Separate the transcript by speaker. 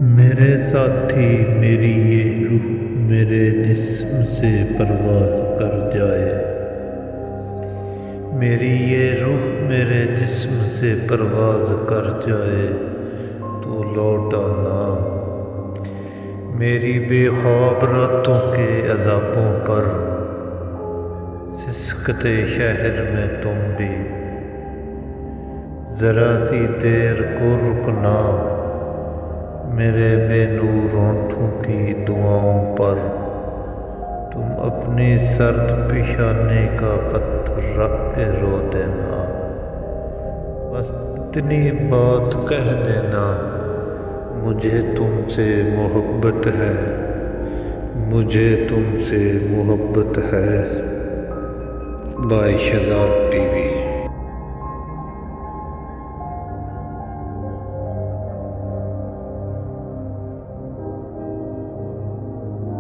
Speaker 1: میرے ساتھی میری یہ روح میرے جسم سے پرواز کر جائے، میری یہ روح میرے جسم سے پرواز کر جائے تو لوٹ آنا، میری بے خواب راتوں کے عذابوں پر سسکتے شہر میں تم بھی ذرا سی دیر کو رکنا، میرے بے نور ہونٹوں کی دعاؤں پر تم اپنی سرد پیشانی کا پتھر رکھ کے رو دینا، بس اتنی بات کہہ دینا، مجھے تم سے محبت ہے، مجھے تم سے محبت ہے۔ بائے شہزاد ٹی وی۔